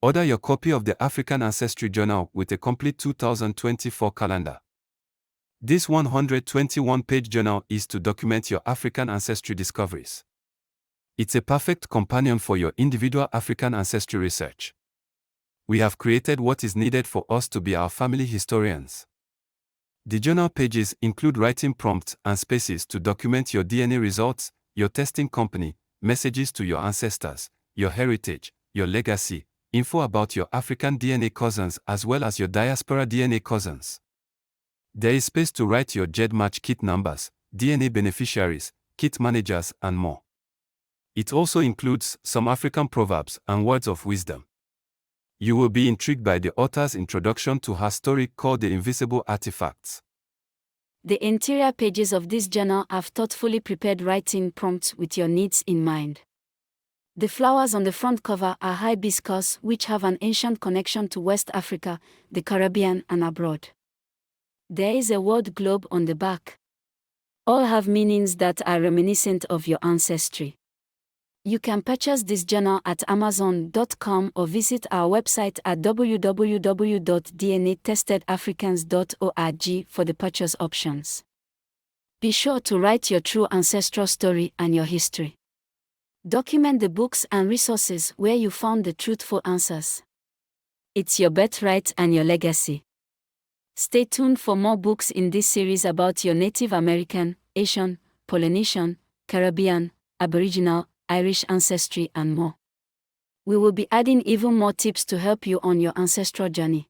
Order your copy of the African Ancestry Journal with a complete 2024 calendar. This 121-page journal is to document your African ancestry discoveries. It's a perfect companion for your individual African ancestry research. We have created what is needed for us to be our family historians. The journal pages include writing prompts and spaces to document your DNA results, your testing company, messages to your ancestors, your heritage, your legacy, info about your African DNA cousins as well as your diaspora DNA cousins. There is space to write your GEDmatch kit numbers, DNA beneficiaries, kit managers, and more. It also includes some African proverbs and words of wisdom. You will be intrigued by the author's introduction to her story called The Invisible Artifacts. The interior pages of this journal have thoughtfully prepared writing prompts with your needs in mind. The flowers on the front cover are hibiscus, which have an ancient connection to West Africa, the Caribbean, and abroad. There is a word globe on the back. All have meanings that are reminiscent of your ancestry. You can purchase this journal at Amazon.com or visit our website at www.dnatestedafricans.org for the purchase options. Be sure to write your true ancestral story and your history. Document the books and resources where you found the truthful answers. It's your birthright and your legacy. Stay tuned for more books in this series about your Native American, Asian, Polynesian, Caribbean, Aboriginal, Irish ancestry and more. We will be adding even more tips to help you on your ancestral journey.